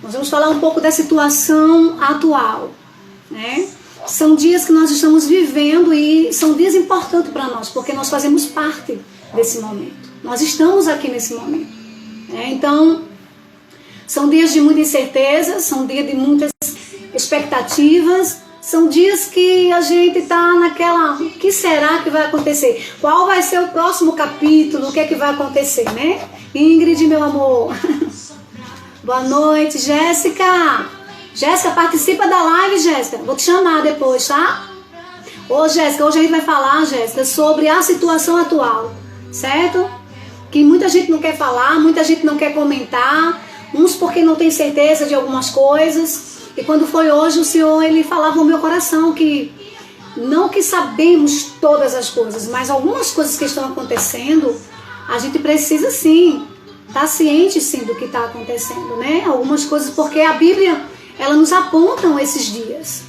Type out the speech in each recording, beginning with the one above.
Nós vamos falar um pouco da situação atual, né? São dias que nós estamos vivendo e são dias importantes para nós, porque nós fazemos parte desse momento. Nós estamos aqui nesse momento, né? Então, são dias de muita incerteza, são dias de muitas expectativas, são dias que a gente está naquela, o que será que vai acontecer? Qual vai ser o próximo capítulo? O que é que vai acontecer, né? Ingrid, meu amor. Boa noite, Jéssica. Jéssica, participa da live, Jéssica. Vou te chamar depois, tá? Ô, Jéssica, hoje a gente vai falar, Jéssica, sobre a situação atual, certo? Que muita gente não quer falar, muita gente não quer comentar, uns porque não tem certeza de algumas coisas. E quando foi hoje, o Senhor, Ele falava no meu coração que não que sabemos todas as coisas, mas algumas coisas que estão acontecendo, a gente precisa sim estar ciente sim do que está acontecendo, né? Algumas coisas, porque a Bíblia, ela nos apontam esses dias.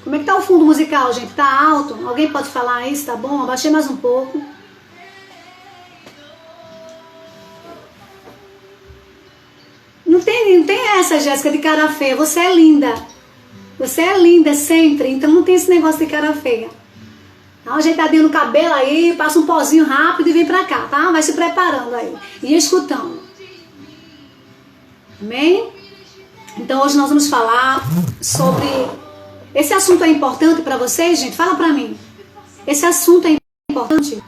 Como é que tá o fundo musical, gente? Tá alto? Alguém pode falar isso? Tá bom? Abaixei mais um pouco. Não tem essa, Jéssica, de cara feia. Você é linda. Você é linda sempre. Então não tem esse negócio de cara feia. Dá uma ajeitadinha no cabelo aí, passa um pozinho rápido e vem pra cá, tá? Vai se preparando aí. E escutando. Amém? Então hoje nós vamos falar sobre... Esse assunto é importante pra vocês, gente? Fala pra mim. Esse assunto é importante?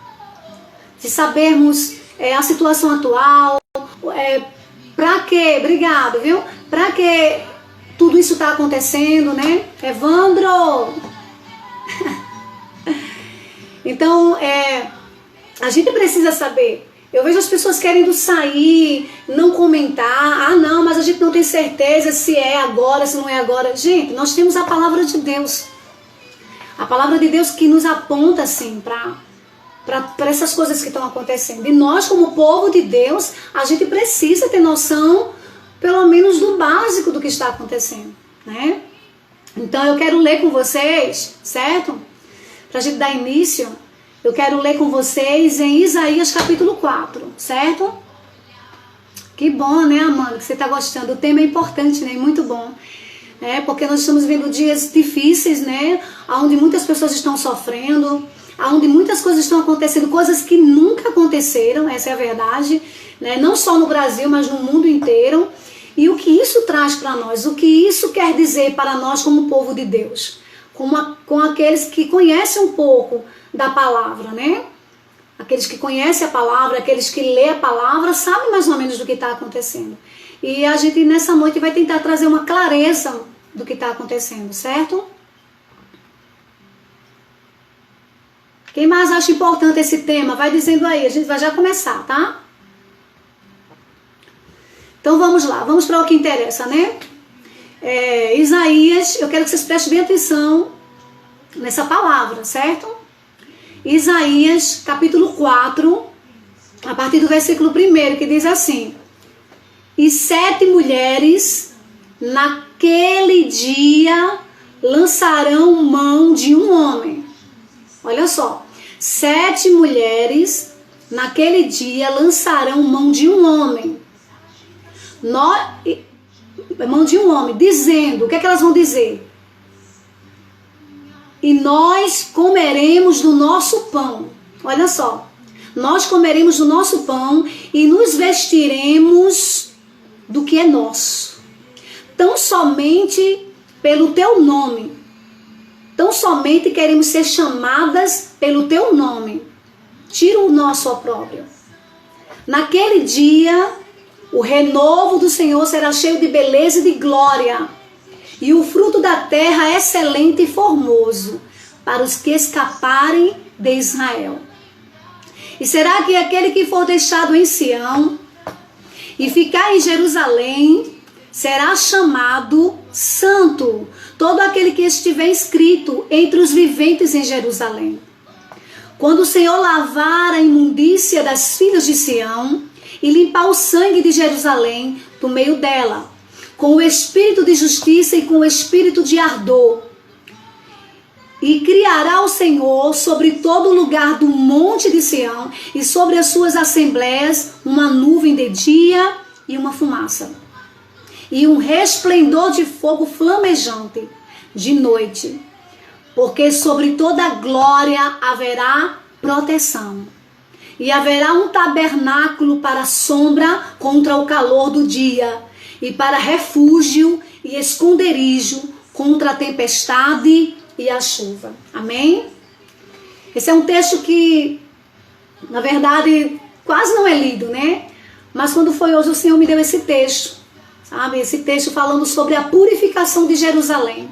De sabermos a situação atual, pra quê? Obrigado, viu? Pra que tudo isso tá acontecendo, né? Evandro! Então, a gente precisa saber. Eu vejo as pessoas querendo sair, não comentar. Ah, não, mas a gente não tem certeza se é agora, se não é agora. Gente, nós temos a palavra de Deus. A palavra de Deus que nos aponta, assim, para essas coisas que estão acontecendo. E nós, como povo de Deus, a gente precisa ter noção, pelo menos do básico do que está acontecendo, né? Então, eu quero ler com vocês, certo? Para a gente dar início, eu quero ler com vocês em Isaías capítulo 4, certo? Que bom, né, Amanda, que você está gostando. O tema é importante, né? Muito bom. Porque nós estamos vivendo dias difíceis, né? Onde muitas pessoas estão sofrendo, onde muitas coisas estão acontecendo, coisas que nunca aconteceram, essa é a verdade, né? Não só no Brasil, mas no mundo inteiro. E o que isso traz para nós? O que isso quer dizer para nós como povo de Deus? Com aqueles que conhecem um pouco da palavra, né? Aqueles que conhecem a palavra, aqueles que lêem a palavra, sabem mais ou menos do que está acontecendo. E a gente nessa noite vai tentar trazer uma clareza do que está acontecendo, certo? Quem mais acha importante esse tema? Vai dizendo aí, a gente vai já começar, tá? Então vamos lá, vamos para o que interessa, né? Isaías, eu quero que vocês prestem bem atenção nessa palavra, certo? Isaías, capítulo 4, a partir do versículo 1, que diz assim: E 7 mulheres naquele dia lançarão mão de um homem. Olha só, 7 mulheres naquele dia lançarão mão de um homem. Mão de um homem, dizendo, o que é que elas vão dizer? E nós comeremos do nosso pão. Olha só, nós comeremos do nosso pão e nos vestiremos do que é nosso. Tão somente pelo teu nome. Tão somente queremos ser chamadas pelo teu nome. Tira o nosso opróbrio. Naquele dia, o renovo do Senhor será cheio de beleza e de glória, e o fruto da terra excelente e formoso, para os que escaparem de Israel. E será que aquele que for deixado em Sião e ficar em Jerusalém será chamado santo, todo aquele que estiver inscrito entre os viventes em Jerusalém. Quando o Senhor lavar a imundícia das filhas de Sião e limpar o sangue de Jerusalém do meio dela, com o espírito de justiça e com o espírito de ardor, E criará o Senhor sobre todo o lugar do monte de Sião e sobre as suas assembléias uma nuvem de dia e uma fumaça. E um resplendor de fogo flamejante de noite. Porque sobre toda a glória haverá proteção. E haverá um tabernáculo para sombra contra o calor do dia. E para refúgio e esconderijo contra a tempestade e a chuva. Amém? Esse é um texto que, na verdade, quase não é lido, né? Mas quando foi hoje, o Senhor me deu esse texto, sabe? Esse texto falando sobre a purificação de Jerusalém,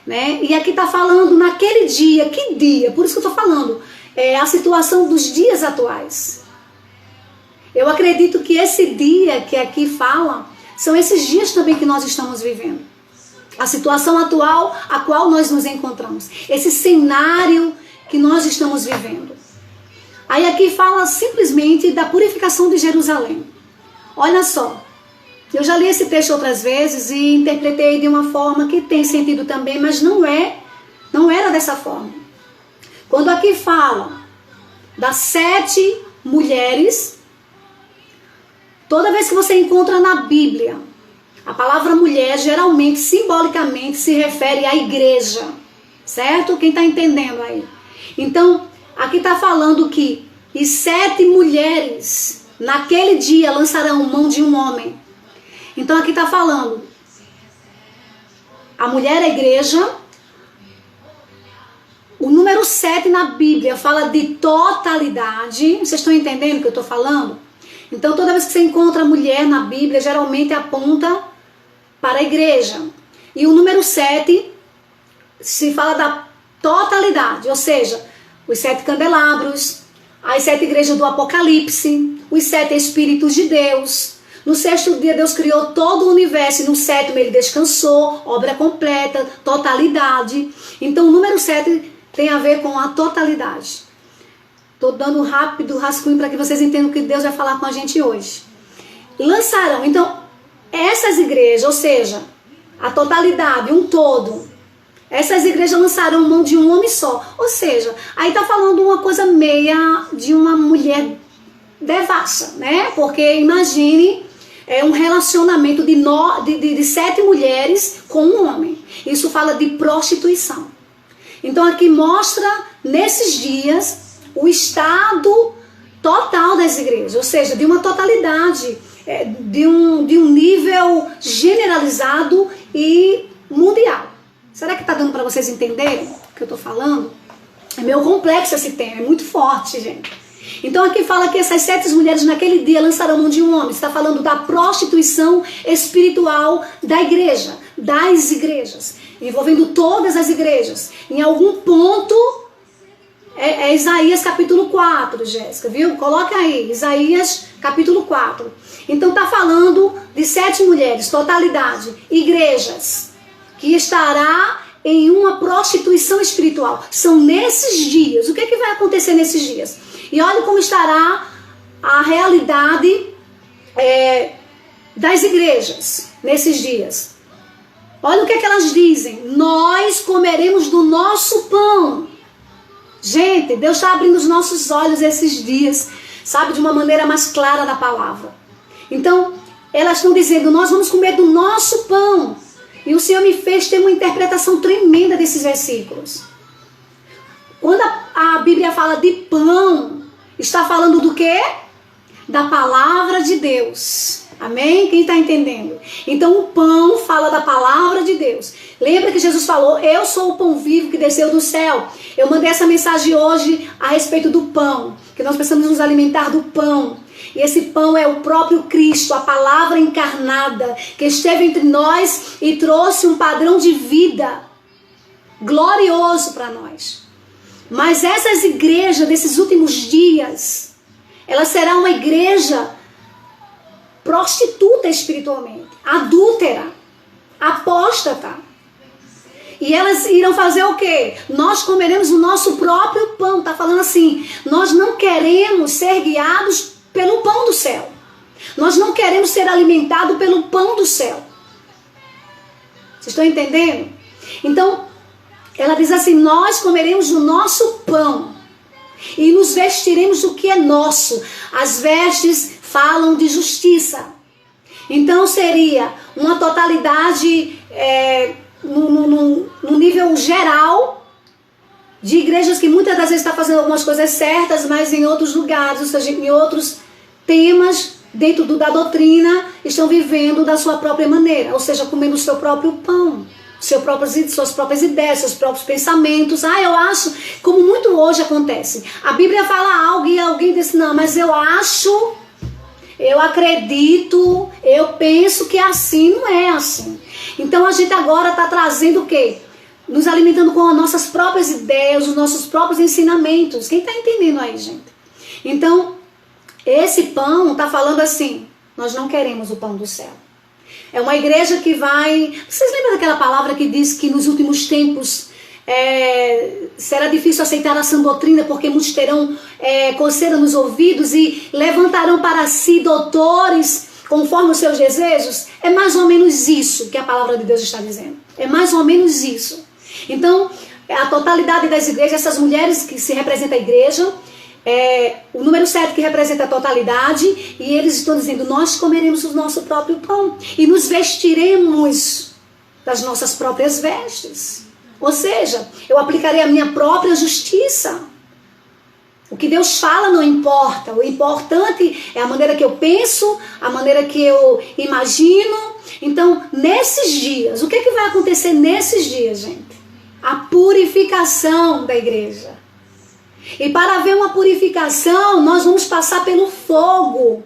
né? E aqui está falando naquele dia. Que dia? Por isso que eu estou falando. É a situação dos dias atuais. Eu acredito que esse dia que aqui fala, são esses dias também que nós estamos vivendo. A situação atual a qual nós nos encontramos. Esse cenário que nós estamos vivendo. Aí aqui fala simplesmente da purificação de Jerusalém. Olha só. Eu já li esse texto outras vezes e interpretei de uma forma que tem sentido também, mas não era dessa forma. Quando aqui fala das 7 mulheres, toda vez que você encontra na Bíblia, a palavra mulher, geralmente, simbolicamente, se refere à igreja. Certo? Quem está entendendo aí? Então, aqui está falando que e 7 mulheres, naquele dia, lançarão mão de um homem. Então, aqui está falando, a mulher é a igreja. O número 7 na Bíblia fala de totalidade. Vocês estão entendendo o que eu estou falando? Então, toda vez que você encontra mulher na Bíblia, geralmente aponta para a igreja. E o número 7 se fala da totalidade, ou seja, os 7 candelabros, as 7 igrejas do Apocalipse, os 7 Espíritos de Deus. No 6º dia Deus criou todo o universo e no 7º ele descansou, obra completa, totalidade. Então o número 7 tem a ver com a totalidade. Estou dando um rápido rascunho para que vocês entendam o que Deus vai falar com a gente hoje. Lançarão, então, essas igrejas, ou seja, a totalidade, um todo, essas igrejas lançarão mão de um homem só. Ou seja, aí está falando uma coisa meia de uma mulher devassa, né? Porque imagine um relacionamento de 7 mulheres com um homem. Isso fala de prostituição. Então aqui mostra, nesses dias, o estado total das igrejas, ou seja, de uma totalidade, de um nível generalizado e mundial. Será que está dando para vocês entenderem o que eu estou falando? É meio complexo esse tema, é muito forte, gente. Então aqui fala que essas 7 mulheres naquele dia lançarão mão de um homem. Está falando da prostituição espiritual da igreja, das igrejas, envolvendo todas as igrejas. Em algum ponto, é Isaías capítulo 4, Jéssica, viu? Coloca aí, Isaías capítulo 4. Então está falando de 7 mulheres, totalidade, igrejas, que estará em uma prostituição espiritual. São nesses dias. O que vai acontecer nesses dias? E olha como estará a realidade das igrejas nesses dias. Olha o que elas dizem. Nós comeremos do nosso pão. Gente, Deus está abrindo os nossos olhos esses dias, sabe, de uma maneira mais clara da palavra. Então, elas estão dizendo, nós vamos comer do nosso pão. E o Senhor me fez ter uma interpretação tremenda desses versículos. Quando a Bíblia fala de pão, está falando do quê? Da palavra de Deus. Amém? Quem está entendendo? Então o pão fala da palavra de Deus. Lembra que Jesus falou, eu sou o pão vivo que desceu do céu. Eu mandei essa mensagem hoje a respeito do pão, que nós precisamos nos alimentar do pão. E esse pão é o próprio Cristo, a palavra encarnada, que esteve entre nós e trouxe um padrão de vida glorioso para nós. Mas essas igrejas desses últimos dias, ela será uma igreja prostituta espiritualmente, adúltera, apóstata. E elas irão fazer o quê? Nós comeremos o nosso próprio pão. Está falando assim, nós não queremos ser guiados pelo pão do céu. Nós não queremos ser alimentados pelo pão do céu. Vocês estão entendendo? Então, ela diz assim: nós comeremos o nosso pão e nos vestiremos do que é nosso. As vestes falam de justiça. Então seria uma totalidade no nível geral de igrejas que muitas das vezes estão fazendo algumas coisas certas, mas em outros lugares, ou seja, em outros temas dentro da doutrina, estão vivendo da sua própria maneira, ou seja, comendo o seu próprio pão, suas próprias ideias, seus próprios pensamentos. Eu acho, como muito hoje acontece, a Bíblia fala algo e alguém diz: não, mas eu acho, eu acredito, eu penso que é assim. Não é assim. Então a gente agora está trazendo o quê? Nos alimentando com as nossas próprias ideias, os nossos próprios ensinamentos. Quem está entendendo aí, gente? Então, esse pão está falando assim: nós não queremos o pão do céu. É uma igreja que vai... Vocês lembram daquela palavra que diz que nos últimos tempos será difícil aceitar a sã doutrina, porque muitos terão coceira nos ouvidos e levantarão para si doutores conforme os seus desejos? É mais ou menos isso que a palavra de Deus está dizendo. É mais ou menos isso. Então, a totalidade das igrejas, essas mulheres que se representam a igreja, o número 7 que representa a totalidade, e eles estão dizendo: nós comeremos o nosso próprio pão e nos vestiremos das nossas próprias vestes. Ou seja, eu aplicarei a minha própria justiça. O que Deus fala não importa. O importante é a maneira que eu penso, a maneira que eu imagino. Então, nesses dias, o que vai acontecer nesses dias, gente? A purificação da igreja. E para haver uma purificação, nós vamos passar pelo fogo.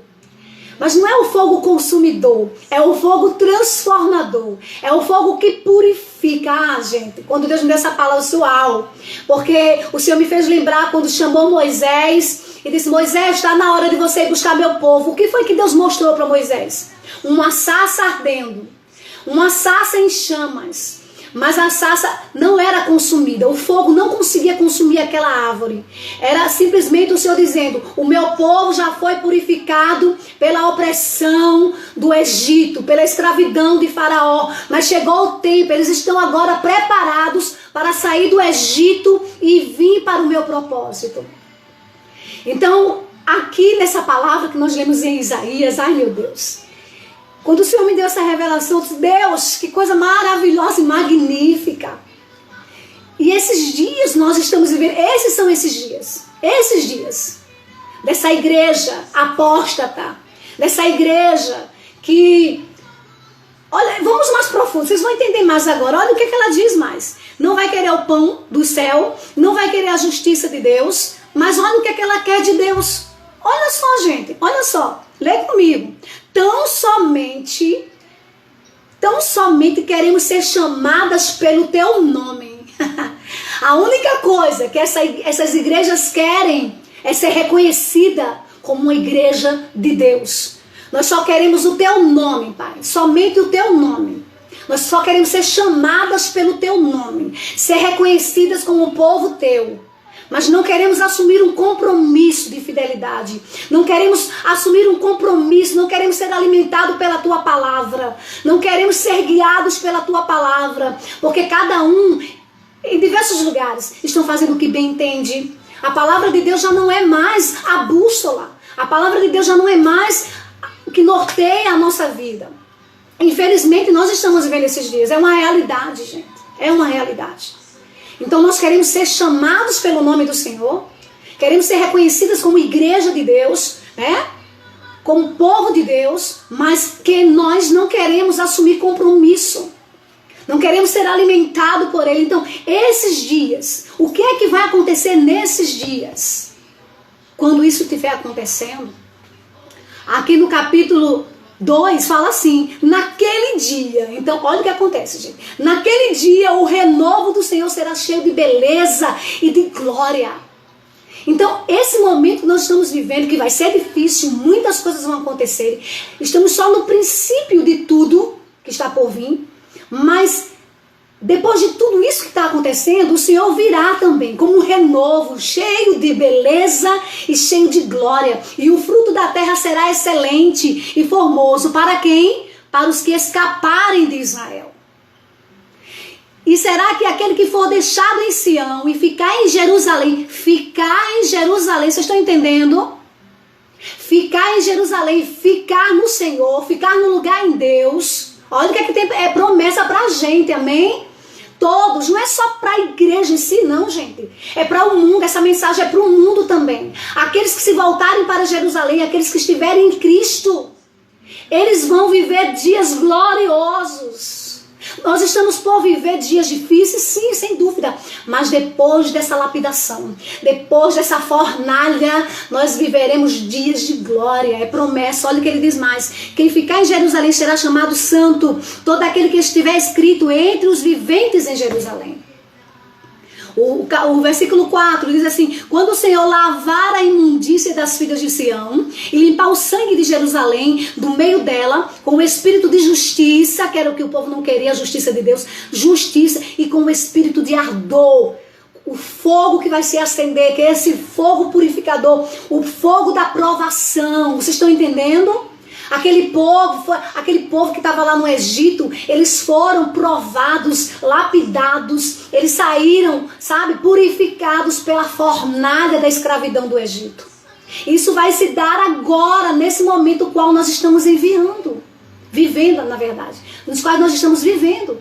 Mas não é o fogo consumidor, é o fogo transformador. É o fogo que purifica. Gente, quando Deus me deu essa palavra, eu sou porque o Senhor me fez lembrar quando chamou Moisés e disse: Moisés, está na hora de você ir buscar meu povo. O que foi que Deus mostrou para Moisés? Uma sarça ardendo, uma sarça em chamas. Mas a sarça não era consumida, o fogo não conseguia consumir aquela árvore. Era simplesmente o Senhor dizendo: o meu povo já foi purificado pela opressão do Egito, pela escravidão de Faraó. Mas chegou o tempo, eles estão agora preparados para sair do Egito e vir para o meu propósito. Então, aqui nessa palavra que nós lemos em Isaías, ai meu Deus, quando o Senhor me deu essa revelação, eu disse: Deus, que coisa maravilhosa e magnífica. E esses dias nós estamos vivendo, esses são esses dias dessa igreja apóstata, dessa igreja que, olha, vamos mais profundo, vocês vão entender mais agora. Olha o que ela diz mais: não vai querer o pão do céu, não vai querer a justiça de Deus, mas olha o que ela quer de Deus. Olha só, gente, olha só, lê comigo. Tão somente queremos ser chamadas pelo teu nome. A única coisa que essas igrejas querem é ser reconhecida como uma igreja de Deus. Nós só queremos o teu nome, Pai, somente o teu nome. Nós só queremos ser chamadas pelo teu nome, ser reconhecidas como um povo teu. Mas não queremos assumir um compromisso de fidelidade. Não queremos assumir um compromisso. Não queremos ser alimentados pela tua palavra. Não queremos ser guiados pela tua palavra. Porque cada um, em diversos lugares, estão fazendo o que bem entende. A palavra de Deus já não é mais a bússola. A palavra de Deus já não é mais o que norteia a nossa vida. Infelizmente, nós estamos vivendo esses dias. É uma realidade, gente. É uma realidade. Então nós queremos ser chamados pelo nome do Senhor, queremos ser reconhecidas como igreja de Deus, né? Como povo de Deus, mas que nós não queremos assumir compromisso, não queremos ser alimentados por Ele. Então, esses dias, o que é que vai acontecer nesses dias? Quando isso estiver acontecendo, aqui no capítulo 2 fala assim: naquele dia. Então olha o que acontece, gente. Naquele dia o renovo do Senhor será cheio de beleza e de glória. Então esse momento que nós estamos vivendo, que vai ser difícil, muitas coisas vão acontecer. Estamos só no princípio de tudo que está por vir. Mas depois de tudo isso que está acontecendo, o Senhor virá também como um renovo, cheio de beleza e cheio de glória. E o fruto da terra será excelente e formoso. Para quem? Para os que escaparem de Israel. E será que aquele que for deixado em Sião e ficar em Jerusalém, vocês estão entendendo? Ficar em Jerusalém, ficar no Senhor, ficar no lugar em Deus. Olha o que é que tem, é promessa pra gente, amém? Todos, não é só para a igreja em si, não, gente. É para o mundo, essa mensagem é para o mundo também. Aqueles que se voltarem para Jerusalém, aqueles que estiverem em Cristo, eles vão viver dias gloriosos. Nós estamos por viver dias difíceis, sim, sem dúvida. Mas depois dessa lapidação, depois dessa fornalha, nós viveremos dias de glória. É promessa. Olha o que ele diz mais. Quem ficar em Jerusalém será chamado santo. Todo aquele que estiver escrito entre os viventes em Jerusalém. O versículo 4 diz assim: quando o Senhor lavar a imundícia das filhas de Sião e limpar o sangue de Jerusalém do meio dela com o espírito de justiça, que era o que o povo não queria, a justiça de Deus, justiça, e com o espírito de ardor, o fogo que vai se acender, que é esse fogo purificador, o fogo da provação. Vocês estão entendendo? Aquele povo que estava lá no Egito, eles foram provados, lapidados, eles saíram, sabe, purificados pela fornalha da escravidão do Egito. Isso vai se dar agora, nesse momento qual nós estamos vivendo, na verdade, nos quais nós estamos vivendo.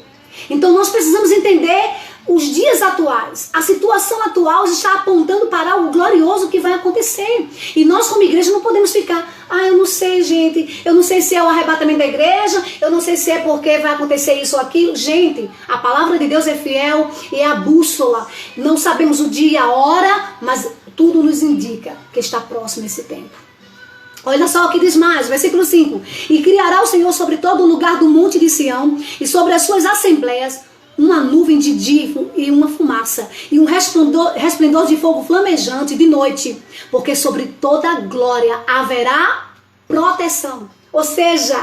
Então nós precisamos entender os dias atuais. A situação atual está apontando para o glorioso que vai acontecer. E nós como igreja não podemos ficar, eu não sei, gente, eu não sei se é o arrebatamento da igreja, eu não sei se é porque vai acontecer isso ou aquilo. Gente, a palavra de Deus é fiel e é a bússola. Não sabemos o dia e a hora, mas tudo nos indica que está próximo esse tempo. Olha só o que diz mais, versículo 5. E criará o Senhor sobre todo o lugar do monte de Sião e sobre as suas assembleias uma nuvem de dia e uma fumaça, e um resplendor de fogo flamejante de noite, porque sobre toda a glória haverá proteção. Ou seja,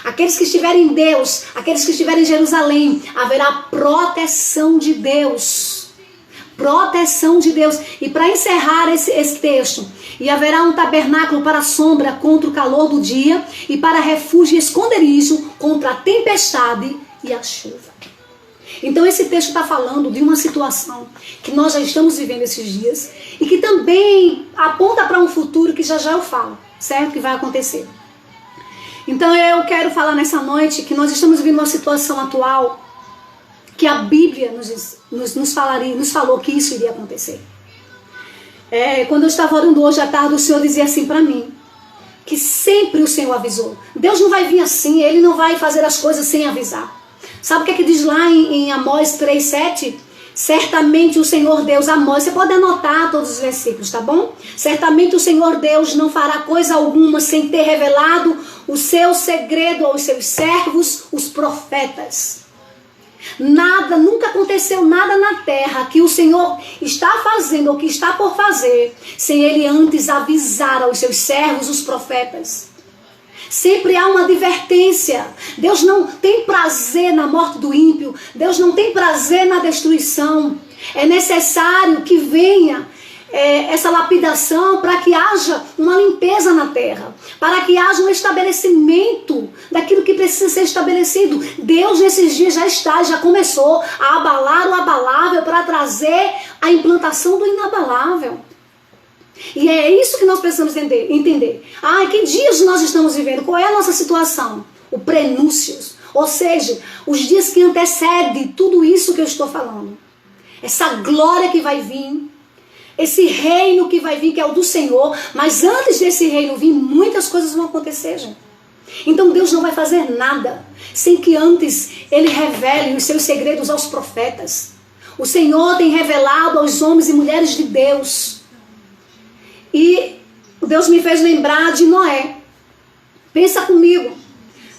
aqueles que estiverem em Deus, aqueles que estiverem em Jerusalém, haverá proteção de Deus. Proteção de Deus. E para encerrar esse texto, e haverá um tabernáculo para a sombra contra o calor do dia, e para refúgio e esconderijo contra a tempestade e a chuva. Então esse texto está falando de uma situação que nós já estamos vivendo esses dias e que também aponta para um futuro que já eu falo, certo? Que vai acontecer. Então eu quero falar nessa noite que nós estamos vivendo uma situação atual que a Bíblia nos falou que isso iria acontecer. Quando eu estava orando hoje à tarde, o Senhor dizia assim para mim, que sempre o Senhor avisou. Deus não vai vir assim, Ele não vai fazer as coisas sem avisar. Sabe o que é que diz lá em Amós 3,7? Certamente o Senhor Deus, Amós, você pode anotar todos os versículos, tá bom? Certamente o Senhor Deus não fará coisa alguma sem ter revelado o seu segredo aos seus servos, os profetas. Nunca aconteceu nada na terra que o Senhor está fazendo ou que está por fazer, sem Ele antes avisar aos seus servos, os profetas. Sempre há uma advertência. Deus não tem prazer na morte do ímpio. Deus não tem prazer na destruição. É necessário que venha essa lapidação para que haja uma limpeza na terra. Para que haja um estabelecimento daquilo que precisa ser estabelecido. Deus nesses dias já começou a abalar o abalável para trazer a implantação do inabalável. E é isso que nós precisamos entender. Que dias nós estamos vivendo? Qual é a nossa situação? O prenúncios. Ou seja, os dias que antecedem tudo isso que eu estou falando. Essa glória que vai vir. Esse reino que vai vir, que é o do Senhor. Mas antes desse reino vir, muitas coisas vão acontecer, gente. Então Deus não vai fazer nada sem que antes Ele revele os seus segredos aos profetas. O Senhor tem revelado aos homens e mulheres de Deus. E Deus me fez lembrar de Noé. Pensa comigo.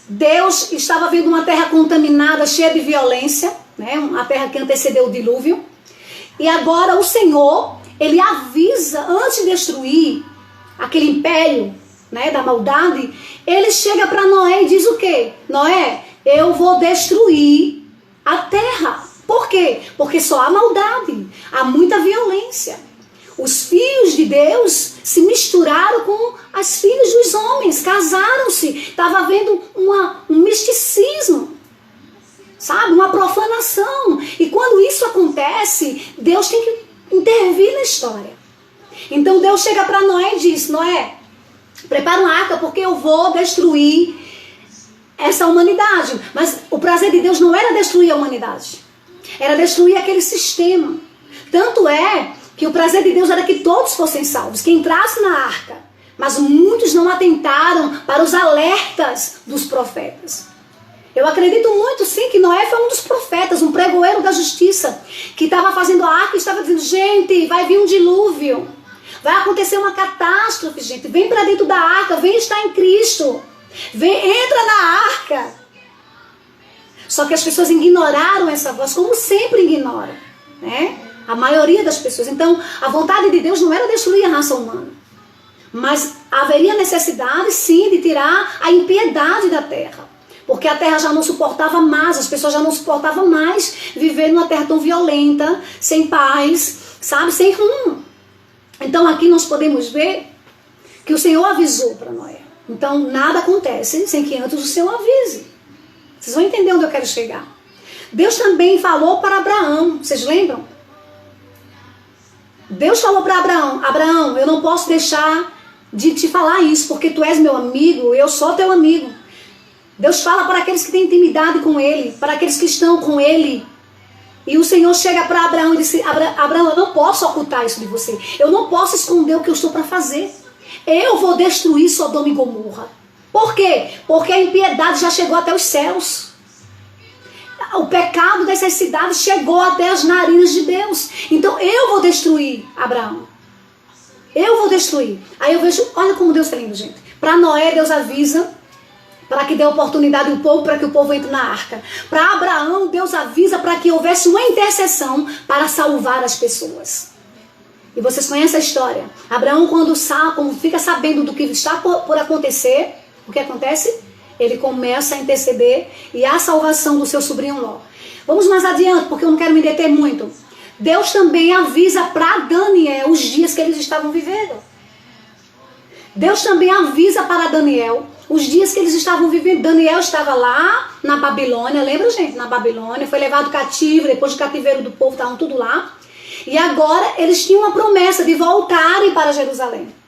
Deus estava vendo uma terra contaminada, cheia de violência, né? Uma terra que antecedeu o dilúvio. E agora o Senhor, Ele avisa, antes de destruir aquele império, né, da maldade, Ele chega para Noé e diz o quê? Noé, eu vou destruir a terra. Por quê? Porque só há maldade, há muita violência. Os filhos de Deus se misturaram com as filhas dos homens, casaram-se. Estava havendo um misticismo. sabe? Uma profanação. E quando isso acontece, Deus tem que intervir na história. Então Deus chega para Noé e diz: Noé, prepara uma arca porque eu vou destruir essa humanidade. Mas o prazer de Deus não era destruir a humanidade, era destruir aquele sistema. Tanto é que o prazer de Deus era que todos fossem salvos, que entrassem na arca. Mas muitos não atentaram para os alertas dos profetas. Eu acredito muito, sim, que Noé foi um dos profetas, um pregoeiro da justiça, que estava fazendo a arca e estava dizendo: gente, vai vir um dilúvio, vai acontecer uma catástrofe, gente, vem para dentro da arca, vem estar em Cristo, entra na arca. Só que as pessoas ignoraram essa voz, como sempre ignoram, né? A maioria das pessoas. Então, a vontade de Deus não era destruir a raça humana, mas haveria necessidade, sim, de tirar a impiedade da terra. Porque a terra já não suportava mais, as pessoas já não suportavam mais viver numa terra tão violenta, sem paz, sabe, sem rumo. Então aqui nós podemos ver que o Senhor avisou para Noé. Então nada acontece sem que antes o Senhor avise. Vocês vão entender onde eu quero chegar. Deus também falou para Abraão, vocês lembram? Deus falou para Abraão: Abraão, eu não posso deixar de te falar isso, porque tu és meu amigo, eu sou teu amigo. Deus fala para aqueles que têm intimidade com Ele, para aqueles que estão com Ele. E o Senhor chega para Abraão e disse: Abraão, eu não posso ocultar isso de você. Eu não posso esconder o que eu estou para fazer. Eu vou destruir Sodoma e Gomorra. Por quê? Porque a impiedade já chegou até os céus. O pecado dessas cidades chegou até as narinas de Deus. Então eu vou destruir, Abraão. Eu vou destruir. Aí eu vejo, olha como Deus é lindo, gente. Para Noé, Deus avisa para que dê oportunidade ao povo, para que o povo entre na arca. Para Abraão, Deus avisa para que houvesse uma intercessão para salvar as pessoas. E vocês conhecem a história. Abraão, quando fica sabendo do que está por acontecer, o que acontece? Ele começa a interceder e a salvação do seu sobrinho Ló. Vamos mais adiante, porque eu não quero me deter muito. Deus também avisa para Daniel os dias que eles estavam vivendo. Deus também avisa para Daniel os dias que eles estavam vivendo. Daniel estava lá na Babilônia, lembra, gente? Na Babilônia, foi levado cativo, depois do cativeiro do povo, estavam tudo lá. E agora eles tinham uma promessa de voltarem para Jerusalém.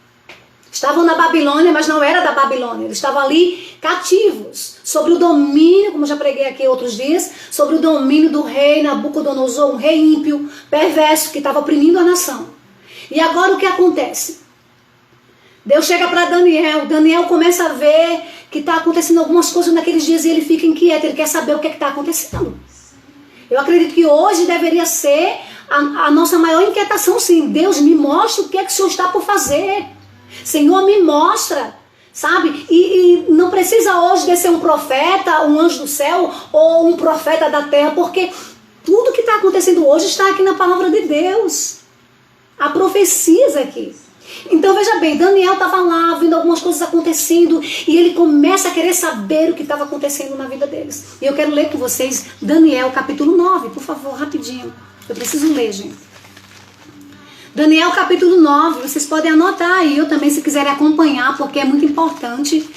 Estavam na Babilônia, mas não era da Babilônia. Eles estavam ali cativos, sobre o domínio, como já preguei aqui outros dias, sobre o domínio do rei Nabucodonosor, um rei ímpio, perverso, que estava oprimindo a nação. E agora o que acontece? Deus chega para Daniel. Daniel começa a ver que está acontecendo algumas coisas naqueles dias e ele fica inquieto, ele quer saber o que está acontecendo. Eu acredito que hoje deveria ser a nossa maior inquietação, sim. Deus, me mostra o que é que o Senhor está por fazer. Senhor, me mostra, sabe? E não precisa hoje descer um profeta, um anjo do céu ou um profeta da terra, porque tudo que está acontecendo hoje está aqui na palavra de Deus. Há profecias aqui. Então veja bem, Daniel estava lá vendo algumas coisas acontecendo e ele começa a querer saber o que estava acontecendo na vida deles. E eu quero ler com vocês Daniel capítulo 9, por favor, rapidinho. Eu preciso ler, gente. Daniel capítulo 9, vocês podem anotar aí, eu também, se quiserem acompanhar, porque é muito importante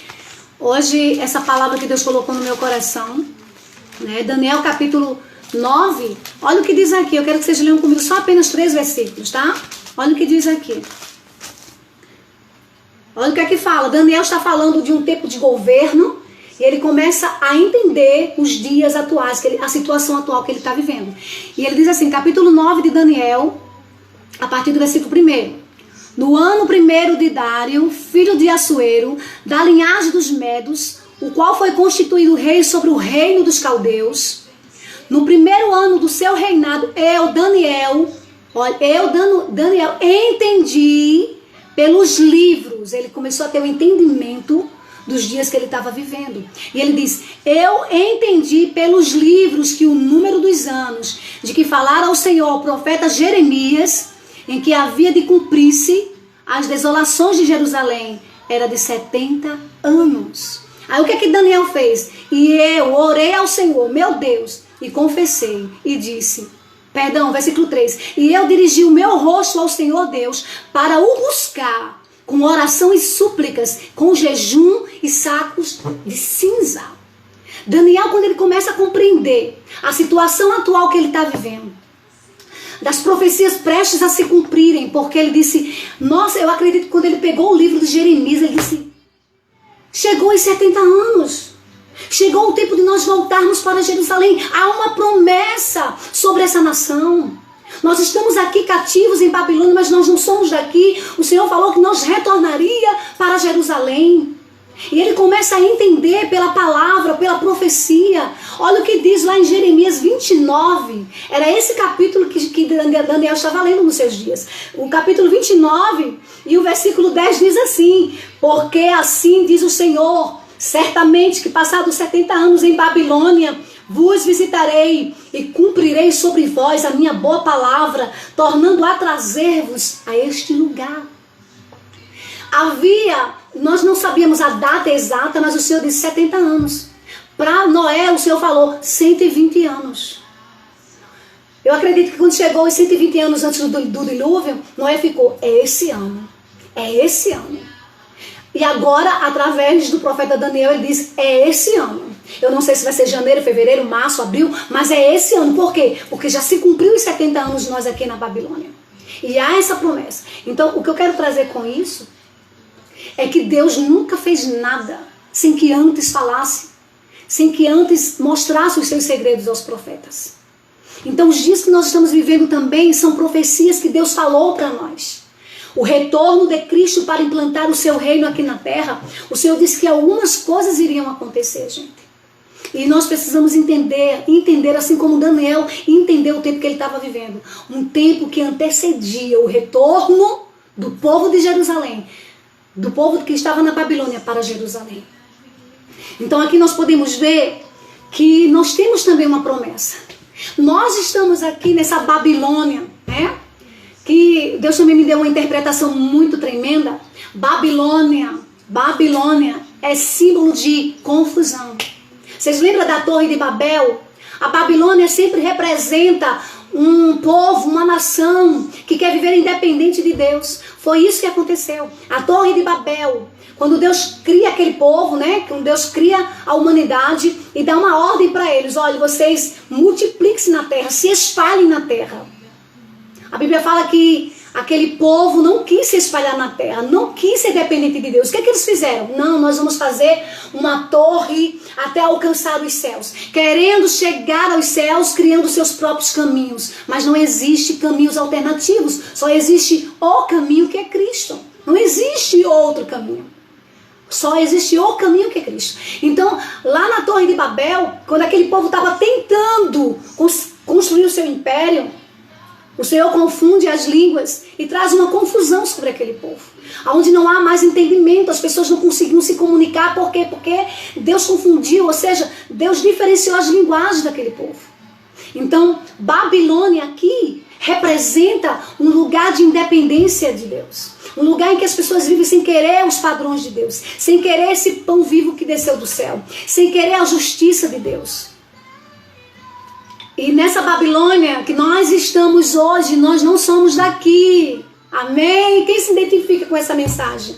hoje essa palavra que Deus colocou no meu coração, né? Daniel capítulo 9, olha o que diz aqui, eu quero que vocês leiam comigo só apenas 3 versículos, tá? Olha o que diz aqui. Olha o que é que fala. Daniel está falando de um tempo de governo e ele começa a entender os dias atuais, a situação atual que ele está vivendo. E ele diz assim, capítulo 9 de Daniel, a partir do versículo 1. No ano 1º de Dário, filho de Assuero, da linhagem dos Medos, o qual foi constituído rei sobre o reino dos caldeus, no 1º ano do seu reinado, Daniel, entendi pelos livros. Ele começou a ter o entendimento dos dias que ele estava vivendo. E ele diz, eu entendi pelos livros que o número dos anos de que falara ao Senhor o profeta Jeremias, em que havia de cumprir-se as desolações de Jerusalém, era de 70 anos. Aí o que é que Daniel fez? E eu orei ao Senhor, meu Deus, e confessei, e disse, versículo 3, e eu dirigi o meu rosto ao Senhor Deus, para o buscar, com oração e súplicas, com jejum e sacos de cinza. Daniel, quando ele começa a compreender a situação atual que ele está vivendo, das profecias prestes a se cumprirem, porque ele disse, nossa, eu acredito que quando ele pegou o livro de Jeremias, ele disse, chegou os 70 anos, chegou o tempo de nós voltarmos para Jerusalém, há uma promessa sobre essa nação. Nós estamos aqui cativos em Babilônia, mas nós não somos daqui. O Senhor falou que nós retornaria para Jerusalém. E ele começa a entender pela palavra, pela profecia. Olha o que diz lá em Jeremias 29. Era esse capítulo que Daniel estava lendo nos seus dias. O capítulo 29 e o versículo 10 diz assim: porque assim diz o Senhor, certamente que passados 70 anos em Babilônia, vos visitarei e cumprirei sobre vós a minha boa palavra, tornando a trazer-vos a este lugar. Nós não sabíamos a data exata, mas o Senhor disse 70 anos. Para Noé, o Senhor falou 120 anos. Eu acredito que quando chegou os 120 anos antes do dilúvio, Noé ficou, é esse ano. E agora, através do profeta Daniel, ele diz, é esse ano. Eu não sei se vai ser janeiro, fevereiro, março, abril, mas é esse ano. Por quê? Porque já se cumpriu os 70 anos de nós aqui na Babilônia. E há essa promessa. Então, o que eu quero trazer com isso é que Deus nunca fez nada sem que antes falasse, sem que antes mostrasse os seus segredos aos profetas. Então, os dias que nós estamos vivendo também são profecias que Deus falou para nós. O retorno de Cristo para implantar o seu reino aqui na terra, o Senhor disse que algumas coisas iriam acontecer, gente. E nós precisamos entender assim como Daniel entendeu o tempo que ele estava vivendo. Um tempo que antecedia o retorno do povo de Jerusalém, do povo que estava na Babilônia para Jerusalém. Então aqui nós podemos ver que nós temos também uma promessa. Nós estamos aqui nessa Babilônia, né? Que Deus também me deu uma interpretação muito tremenda. Babilônia é símbolo de confusão. Vocês lembram da Torre de Babel? A Babilônia sempre representa um povo, uma nação que quer viver independente de Deus. Foi isso que aconteceu. A Torre de Babel, quando Deus cria aquele povo, né? Quando Deus cria a humanidade e dá uma ordem para eles. Olha, vocês multipliquem-se na terra, se espalhem na terra. A Bíblia fala que aquele povo não quis se espalhar na terra, não quis ser dependente de Deus. O que é que eles fizeram? Não, nós vamos fazer uma torre até alcançar os céus. Querendo chegar aos céus, criando seus próprios caminhos. Mas não existe caminhos alternativos. Só existe o caminho que é Cristo. Não existe outro caminho. Só existe o caminho que é Cristo. Então, lá na Torre de Babel, quando aquele povo estava tentando construir o seu império, o Senhor confunde as línguas e traz uma confusão sobre aquele povo. Onde não há mais entendimento, as pessoas não conseguiam se comunicar. Por quê? Porque Deus confundiu, ou seja, Deus diferenciou as linguagens daquele povo. Então, Babilônia aqui representa um lugar de independência de Deus. Um lugar em que as pessoas vivem sem querer os padrões de Deus, sem querer esse pão vivo que desceu do céu, sem querer a justiça de Deus. E nessa Babilônia que nós estamos hoje, nós não somos daqui. Amém? Quem se identifica com essa mensagem?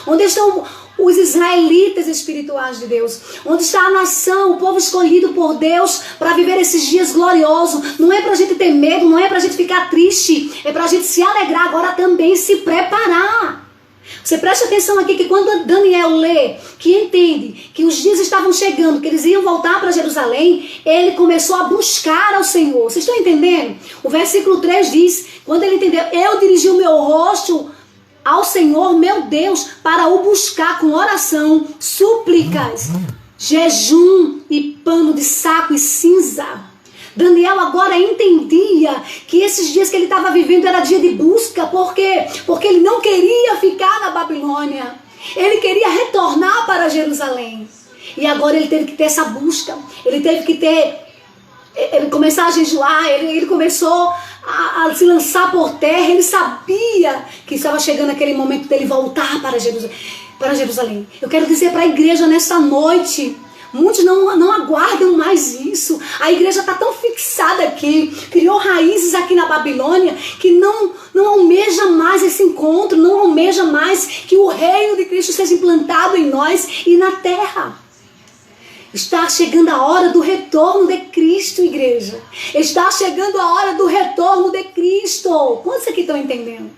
Onde estão os israelitas espirituais de Deus? Onde está a nação, o povo escolhido por Deus para viver esses dias gloriosos? Não é para a gente ter medo, não é para a gente ficar triste, é para a gente se alegrar, agora também se preparar. Você presta atenção aqui que quando Daniel lê, que entende que os dias estavam chegando, que eles iam voltar para Jerusalém, ele começou a buscar ao Senhor. Vocês estão entendendo? O versículo 3 diz, quando ele entendeu, eu dirigi o meu rosto ao Senhor, meu Deus, para o buscar com oração, súplicas, jejum e pano de saco e cinza. Daniel agora entendia que esses dias que ele estava vivendo era dia de busca. Por quê? Porque ele não queria ficar na Babilônia. Ele queria retornar para Jerusalém. E agora ele teve que ter essa busca. Ele teve que ele começar a jejuar. Ele começou a se lançar por terra. Ele sabia que estava chegando aquele momento dele voltar para Jerusalém. Eu quero dizer para a igreja nesta noite, muitos não aguardam mais isso. A igreja está tão fixada aqui, criou raízes aqui na Babilônia, que não almeja mais esse encontro, não almeja mais que o reino de Cristo seja implantado em nós e na terra. Está chegando a hora do retorno de Cristo, igreja. Está chegando a hora do retorno de Cristo. Quantos aqui estão entendendo?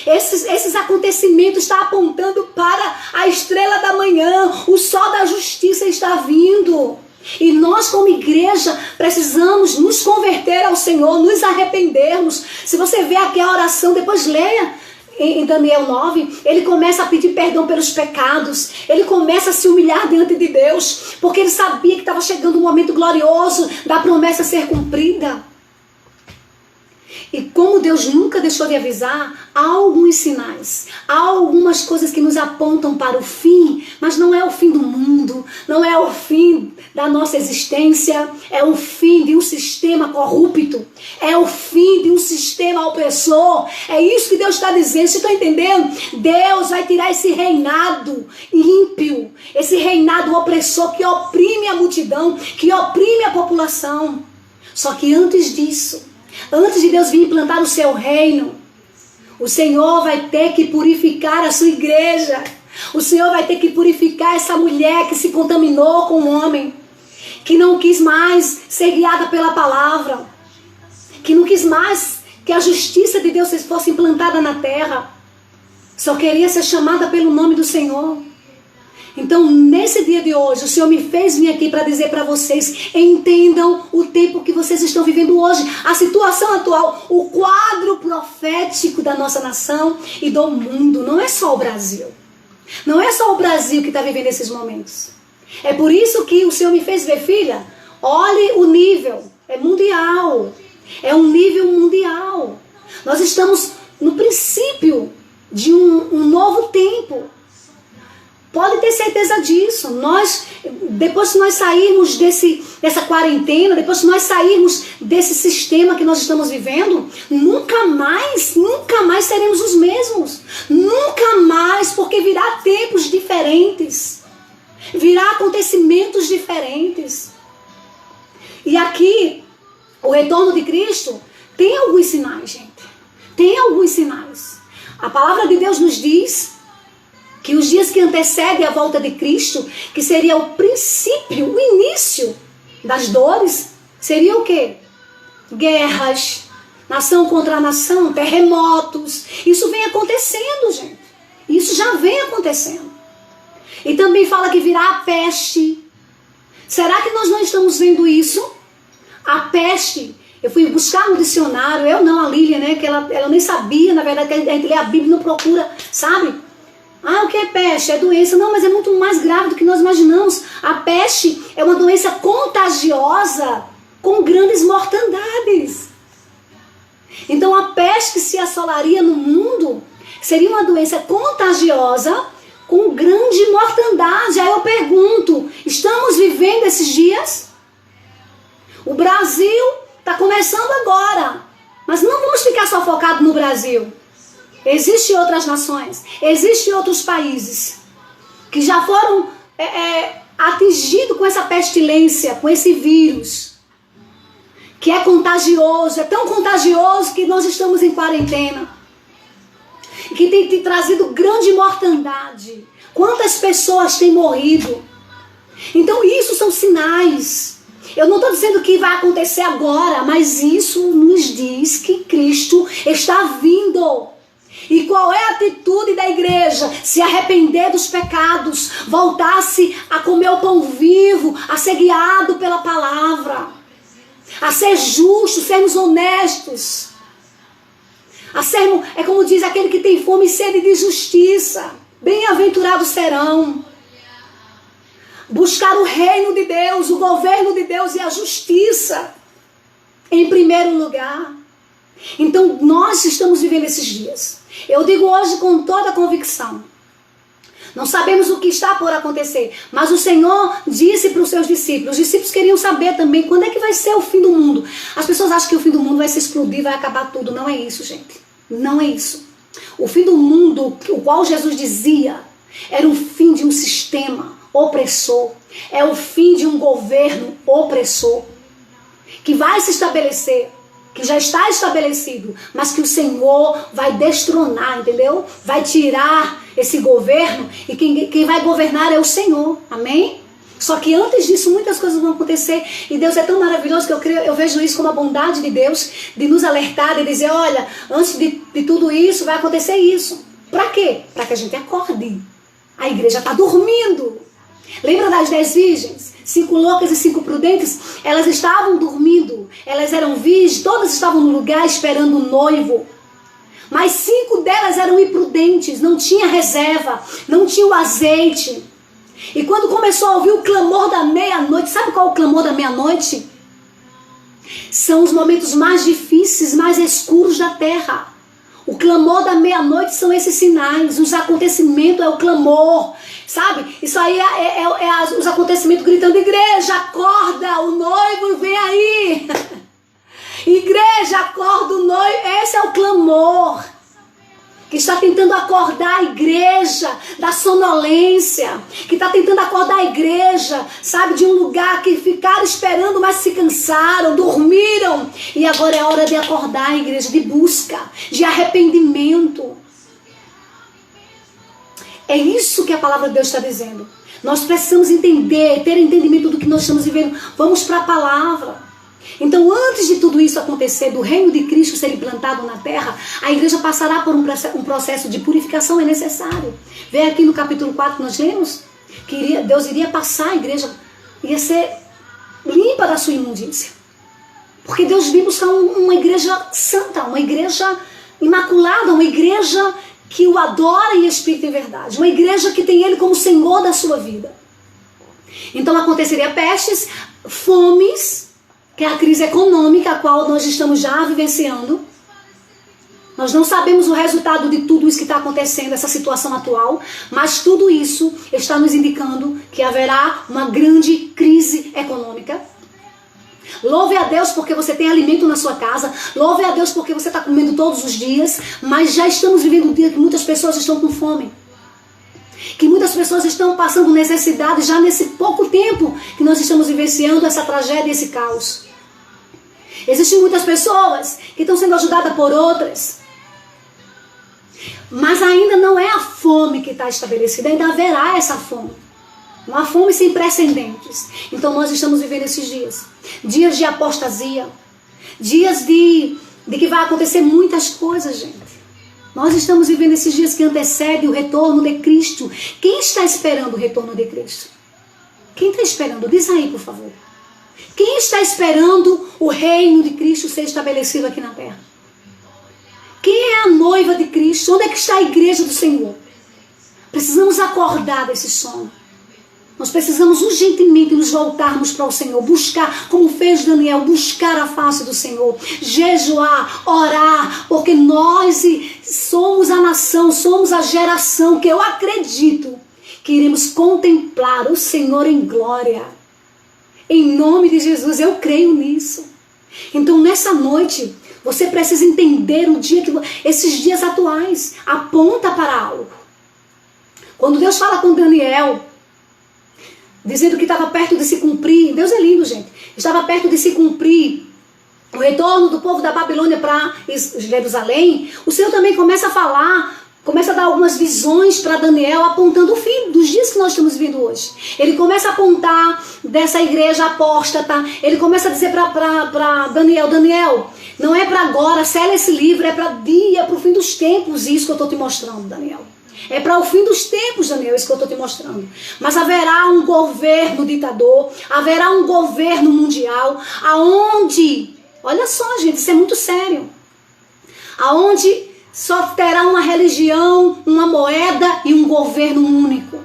Esses acontecimentos estão apontando para a estrela da manhã. O sol da justiça está vindo. E nós, como igreja, precisamos nos converter ao Senhor, nos arrependermos. Se você vê aqui a oração, depois leia em Daniel 9, ele começa a pedir perdão pelos pecados. Ele começa a se humilhar diante de Deus, porque ele sabia que estava chegando um momento glorioso da promessa ser cumprida. E como Deus nunca deixou de avisar, há alguns sinais, há algumas coisas que nos apontam para o fim, mas não é o fim do mundo, não é o fim da nossa existência, é o fim de um sistema corrupto, é o fim de um sistema opressor. É isso que Deus está dizendo, vocês estão entendendo? Deus vai tirar esse reinado ímpio, esse reinado opressor que oprime a multidão, que oprime a população. Só que antes disso, antes de Deus vir implantar o seu reino, o Senhor vai ter que purificar a sua igreja. O Senhor vai ter que purificar essa mulher que se contaminou com o homem, que não quis mais ser guiada pela palavra, que não quis mais que a justiça de Deus fosse implantada na terra, só queria ser chamada pelo nome do Senhor. Então, nesse dia de hoje, o Senhor me fez vir aqui para dizer para vocês: entendam o tempo que vocês estão vivendo hoje, a situação atual, o quadro profético da nossa nação e do mundo. Não é só o Brasil. Não é só o Brasil que está vivendo esses momentos. É por isso que o Senhor me fez ver, filha, olhe o nível, é mundial. É um nível mundial. Nós estamos no princípio de um novo tempo. Pode ter certeza disso. Depois que nós sairmos dessa quarentena, depois que nós sairmos desse sistema que nós estamos vivendo, nunca mais seremos os mesmos. Nunca mais, porque virá tempos diferentes. Virá acontecimentos diferentes. E aqui, o retorno de Cristo tem alguns sinais, gente. Tem alguns sinais. A palavra de Deus nos diz que os dias que antecedem a volta de Cristo, que seria o princípio, o início das dores, seria o quê? Guerras, nação contra nação, terremotos. Isso vem acontecendo, gente. Isso já vem acontecendo. E também fala que virá a peste. Será que nós não estamos vendo isso? A peste. Eu fui buscar no dicionário, a Lília, né? Que ela nem sabia, na verdade, que a gente lê a Bíblia e não procura, sabe? Ah, o que é peste? É doença. Não, mas é muito mais grave do que nós imaginamos. A peste é uma doença contagiosa com grandes mortandades. Então a peste que se assolaria no mundo seria uma doença contagiosa com grande mortandade. Aí eu pergunto, estamos vivendo esses dias? O Brasil está começando agora, mas não vamos ficar só focados no Brasil. Existem outras nações, existem outros países que já foram atingidos com essa pestilência, com esse vírus, que é contagioso, é tão contagioso que nós estamos em quarentena, que tem trazido grande mortandade. Quantas pessoas têm morrido? Então isso são sinais. Eu não estou dizendo que vai acontecer agora, mas isso nos diz que Cristo está vindo. E qual é a atitude da igreja? Se arrepender dos pecados, voltar-se a comer o pão vivo, a ser guiado pela palavra, a ser justo, sermos honestos, é como diz aquele que tem fome e sede de justiça, bem-aventurados serão. Buscar o reino de Deus, o governo de Deus e a justiça em primeiro lugar. Então nós estamos vivendo esses dias. Eu digo hoje com toda a convicção. Não sabemos o que está por acontecer, mas o Senhor disse para os seus discípulos. Os discípulos queriam saber também quando é que vai ser o fim do mundo. As pessoas acham que o fim do mundo vai se explodir, vai acabar tudo. Não é isso, gente. Não é isso. O fim do mundo, o qual Jesus dizia, era o fim de um sistema opressor. É o fim de um governo opressor que vai se estabelecer, que já está estabelecido, mas que o Senhor vai destronar, entendeu? Vai tirar esse governo e quem vai governar é o Senhor, amém? Só que antes disso, muitas coisas vão acontecer. E Deus é tão maravilhoso que eu vejo isso como a bondade de Deus, de nos alertar, de dizer, olha, antes de tudo isso, vai acontecer isso. Pra quê? Pra que a gente acorde. A igreja está dormindo. Lembra das 10 virgens? 5 loucas e 5 prudentes? Elas estavam dormindo. Elas eram virgens, todas estavam no lugar esperando o noivo. Mas 5 delas eram imprudentes, não tinha reserva, não tinha o azeite. E quando começou a ouvir o clamor da meia-noite, sabe qual é o clamor da meia-noite? São os momentos mais difíceis, mais escuros da terra. O clamor da meia-noite são esses sinais, os acontecimentos é o clamor, sabe? Isso aí é os acontecimentos gritando, igreja, acorda, o noivo vem aí. Igreja, acorda o noivo, esse é o clamor. Que está tentando acordar a igreja da sonolência, que está tentando acordar a igreja, sabe, de um lugar que ficaram esperando, mas se cansaram, dormiram, e agora é hora de acordar a igreja, de busca, de arrependimento. É isso que a palavra de Deus está dizendo. Nós precisamos entender, ter entendimento do que nós estamos vivendo. Vamos para a palavra. Então, antes de tudo isso acontecer, do reino de Cristo ser implantado na terra, a igreja passará por um processo de purificação, é necessário. Vê aqui no capítulo 4, nós lemos que Deus iria passar a igreja, ia ser limpa da sua imundícia. Porque Deus veio buscar uma igreja santa, uma igreja imaculada, uma igreja que o adora em espírito e verdade, uma igreja que tem Ele como Senhor da sua vida. Então aconteceria pestes, fomes, que é a crise econômica a qual nós estamos já vivenciando. Nós não sabemos o resultado de tudo isso que está acontecendo, essa situação atual, mas tudo isso está nos indicando que haverá uma grande crise econômica. Louve a Deus porque você tem alimento na sua casa, louve a Deus porque você está comendo todos os dias, mas já estamos vivendo um dia que muitas pessoas estão com fome. Que muitas pessoas estão passando necessidade já nesse pouco tempo que nós estamos vivenciando essa tragédia e esse caos. Existem muitas pessoas que estão sendo ajudadas por outras. Mas ainda não é a fome que está estabelecida, ainda haverá essa fome. Uma fome sem precedentes. Então nós estamos vivendo esses dias. Dias de apostasia. Dias de que vai acontecer muitas coisas, gente. Nós estamos vivendo esses dias que antecedem o retorno de Cristo. Quem está esperando o retorno de Cristo? Quem está esperando? Diz aí, por favor. Quem está esperando o reino de Cristo ser estabelecido aqui na terra? Quem é a noiva de Cristo? Onde é que está a igreja do Senhor? Precisamos acordar desse sono. Nós precisamos urgentemente nos voltarmos para o Senhor, buscar, como fez Daniel, buscar a face do Senhor, jejuar, orar, porque nós somos a nação, somos a geração que eu acredito que iremos contemplar o Senhor em glória. Em nome de Jesus, eu creio nisso. Então, nessa noite, você precisa entender o dia que esses dias atuais aponta para algo. Quando Deus fala com Daniel, dizendo que estava perto de se cumprir, Deus é lindo, gente, estava perto de se cumprir o retorno do povo da Babilônia para Jerusalém, o Senhor também começa a falar, começa a dar algumas visões para Daniel, apontando o fim dos dias que nós estamos vivendo hoje. Ele começa a apontar dessa igreja apóstata, ele começa a dizer para Daniel, Daniel, não é para agora, sela esse livro, é para o fim dos tempos, isso que eu estou te mostrando, Daniel. É para o fim dos tempos, Daniel, isso que eu estou te mostrando. Mas haverá um governo ditador, haverá um governo mundial, aonde, olha só, gente, isso é muito sério, aonde só terá uma religião, uma moeda e um governo único,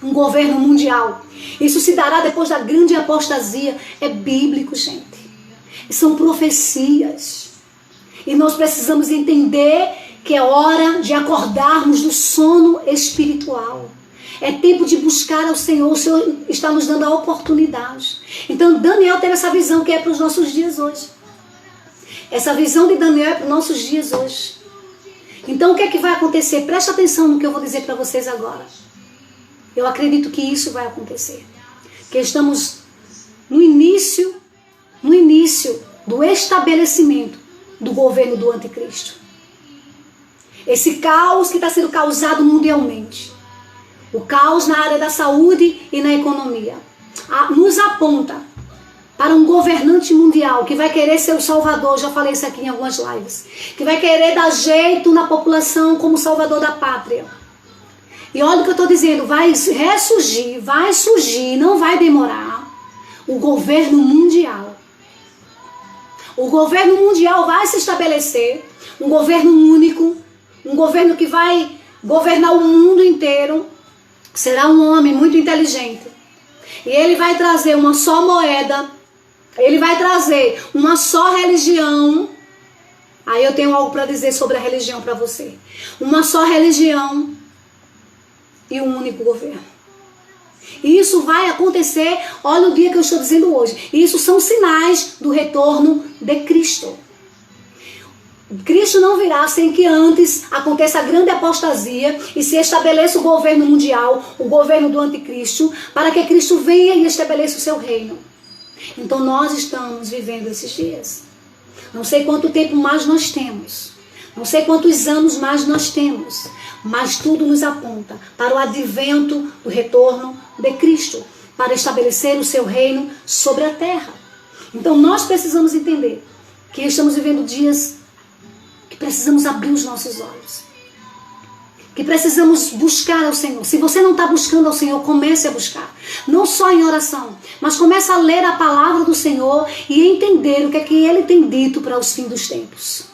um governo mundial. Isso se dará depois da grande apostasia. É bíblico, gente. São profecias. E nós precisamos entender que é hora de acordarmos do sono espiritual. É tempo de buscar ao Senhor. O Senhor está nos dando a oportunidade. Então Daniel teve essa visão que é para os nossos dias hoje. Essa visão de Daniel é para os nossos dias hoje. Então o que é que vai acontecer? Preste atenção no que eu vou dizer para vocês agora. Eu acredito que isso vai acontecer. Que estamos no início do estabelecimento do governo do anticristo. Esse caos que está sendo causado mundialmente. O caos na área da saúde e na economia. Nos aponta para um governante mundial que vai querer ser o salvador, já falei isso aqui em algumas lives, que vai querer dar jeito na população como salvador da pátria. E olha o que eu estou dizendo, vai ressurgir, vai surgir, não vai demorar, o governo mundial. O governo mundial vai se estabelecer, um governo único, um governo que vai governar o mundo inteiro. Será um homem muito inteligente. E ele vai trazer uma só moeda, ele vai trazer uma só religião. Aí eu tenho algo para dizer sobre a religião para você. Uma só religião e um único governo. E isso vai acontecer, olha o dia que eu estou dizendo hoje. Isso são sinais do retorno de Cristo. Cristo não virá sem que antes aconteça a grande apostasia e se estabeleça o governo mundial, o governo do anticristo, para que Cristo venha e estabeleça o seu reino. Então nós estamos vivendo esses dias. Não sei quanto tempo mais nós temos, não sei quantos anos mais nós temos, mas tudo nos aponta para o advento do retorno de Cristo, para estabelecer o seu reino sobre a terra. Então nós precisamos entender que estamos vivendo dias que precisamos abrir os nossos olhos, que precisamos buscar ao Senhor. Se você não está buscando ao Senhor, comece a buscar, não só em oração, mas comece a ler a palavra do Senhor e entender o que é que Ele tem dito para os fins dos tempos.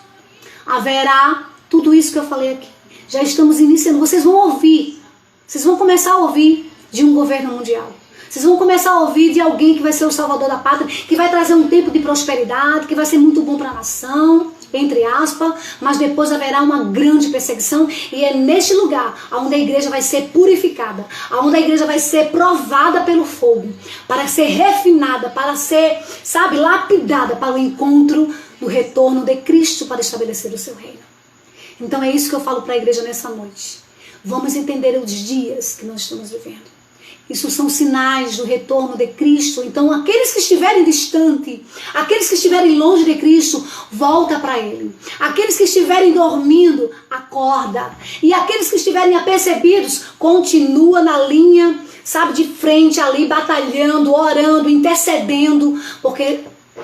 Haverá tudo isso que eu falei aqui. Já estamos iniciando, vocês vão ouvir, vocês vão começar a ouvir de um governo mundial. Vocês vão começar a ouvir de alguém que vai ser o salvador da pátria, que vai trazer um tempo de prosperidade, que vai ser muito bom para a nação, entre aspas, mas depois haverá uma grande perseguição e é neste lugar onde a igreja vai ser purificada, onde a igreja vai ser provada pelo fogo, para ser refinada, para ser, lapidada para o encontro do retorno de Cristo para estabelecer o seu reino. Então é isso que eu falo para a igreja nessa noite. Vamos entender os dias que nós estamos vivendo. Isso são sinais do retorno de Cristo. Então aqueles que estiverem distantes, aqueles que estiverem longe de Cristo, volta para Ele. Aqueles que estiverem dormindo, acorda. E aqueles que estiverem apercebidos, continua na linha, de frente ali, batalhando, orando, intercedendo, porque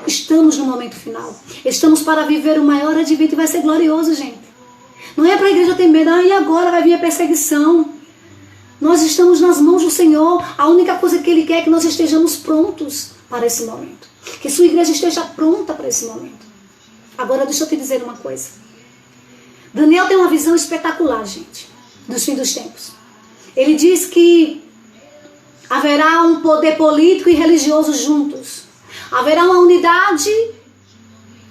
estamos no momento final. Estamos para viver o maior advento e vai ser glorioso, gente. Não é para a igreja ter medo, e agora vai vir a perseguição. Nós estamos nas mãos do Senhor. A única coisa que Ele quer é que nós estejamos prontos para esse momento. Que sua igreja esteja pronta para esse momento. Agora deixa eu te dizer uma coisa. Daniel tem uma visão espetacular, gente, dos fins dos tempos. Ele diz que haverá um poder político e religioso juntos. Haverá uma unidade,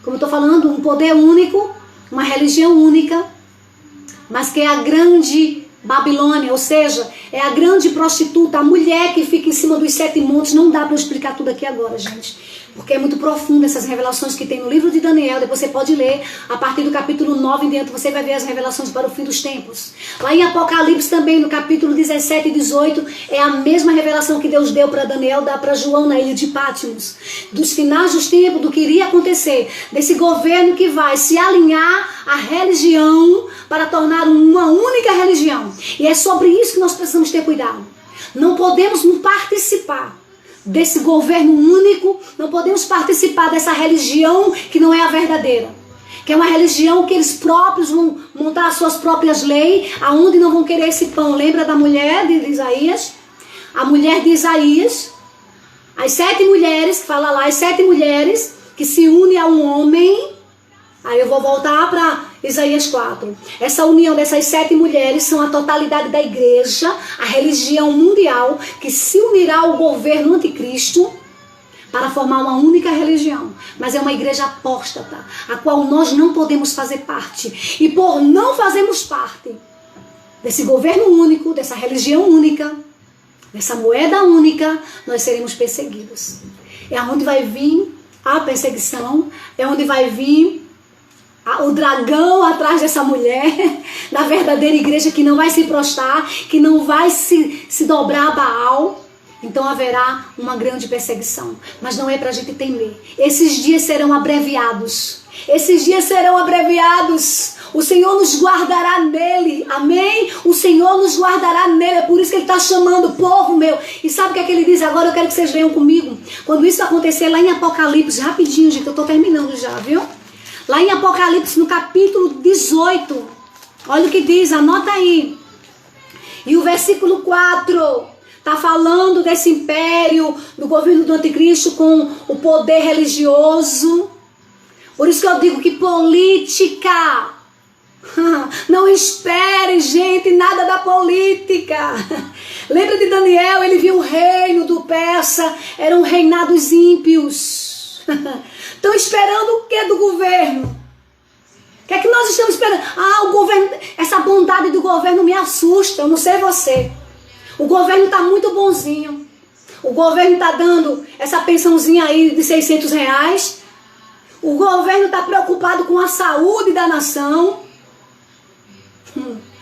como eu estou falando, um poder único, uma religião única, mas que é a grande Babilônia, ou seja, é a grande prostituta, a mulher que fica em cima dos 7 montes. Não dá para eu explicar tudo aqui agora, gente, porque é muito profundo essas revelações que tem no livro de Daniel. Depois você pode ler, a partir do capítulo 9 em diante, você vai ver as revelações para o fim dos tempos. Lá em Apocalipse também, no capítulo 17 e 18, é a mesma revelação que Deus deu para Daniel, dá para João na ilha de Patmos, dos finais dos tempos, do que iria acontecer, desse governo que vai se alinhar à religião para tornar uma única religião. E é sobre isso que nós precisamos ter cuidado. Não podemos participar desse governo único, não podemos participar dessa religião que não é a verdadeira, que é uma religião que eles próprios vão montar as suas próprias leis, aonde não vão querer esse pão. Lembra da mulher de Isaías? A mulher de Isaías, as 7 mulheres, que fala lá, as 7 mulheres que se unem a um homem. Aí eu vou voltar para Isaías 4. Essa união dessas 7 mulheres são a totalidade da igreja, a religião mundial, que se unirá ao governo anticristo para formar uma única religião. Mas é uma igreja apóstata, a qual nós não podemos fazer parte. E por não fazermos parte desse governo único, dessa religião única, dessa moeda única, nós seremos perseguidos. É onde vai vir a perseguição, é onde vai vir o dragão atrás dessa mulher, da verdadeira igreja que não vai se prostrar, que não vai se dobrar a Baal, então haverá uma grande perseguição. Mas não é para a gente temer. Esses dias serão abreviados. Esses dias serão abreviados. O Senhor nos guardará nele. Amém? O Senhor nos guardará nele. É por isso que ele está chamando, povo meu. E sabe o que é que ele diz agora? Eu quero que vocês leiam comigo. Quando isso acontecer lá em Apocalipse, rapidinho, gente, eu estou terminando já, viu? Lá em Apocalipse, no capítulo 18. Olha o que diz, anota aí. E o versículo 4 está falando desse império, do governo do anticristo com o poder religioso. Por isso que eu digo que política, não espere, gente, nada da política. Lembra de Daniel? Ele viu o reino do Persa, eram reinados ímpios. Estão esperando o que do governo? O que é que nós estamos esperando? O governo, essa bondade do governo me assusta, eu não sei você. O governo está muito bonzinho. O governo está dando essa pensãozinha aí de R$600. O governo está preocupado com a saúde da nação.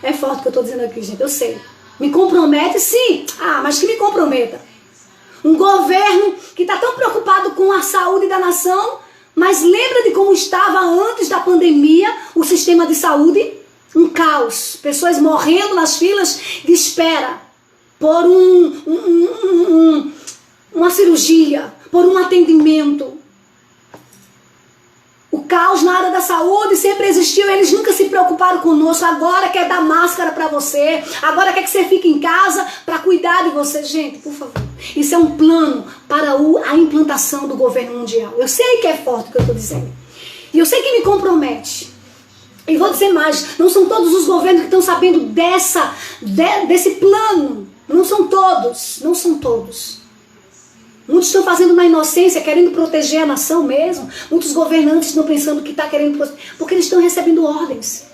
É forte o que eu estou dizendo aqui, gente, eu sei. Me compromete, sim. Mas que me comprometa. Um governo que está tão preocupado com a saúde da nação, mas lembra de como estava antes da pandemia o sistema de saúde? Um caos. Pessoas morrendo nas filas de espera por uma cirurgia, por um atendimento. O caos na área da saúde sempre existiu, eles nunca se preocuparam conosco. Agora quer dar máscara para você, agora quer que você fique em casa para cuidar de você. Gente, por favor, isso é um plano para a implantação do governo mundial. Eu sei que é forte o que eu estou dizendo, e eu sei que me compromete. E vou dizer mais, não são todos os governos que estão sabendo desse plano. Não são todos, não são todos. Muitos estão fazendo na inocência, querendo proteger a nação mesmo. Muitos governantes estão pensando que está querendo proteger, porque eles estão recebendo ordens.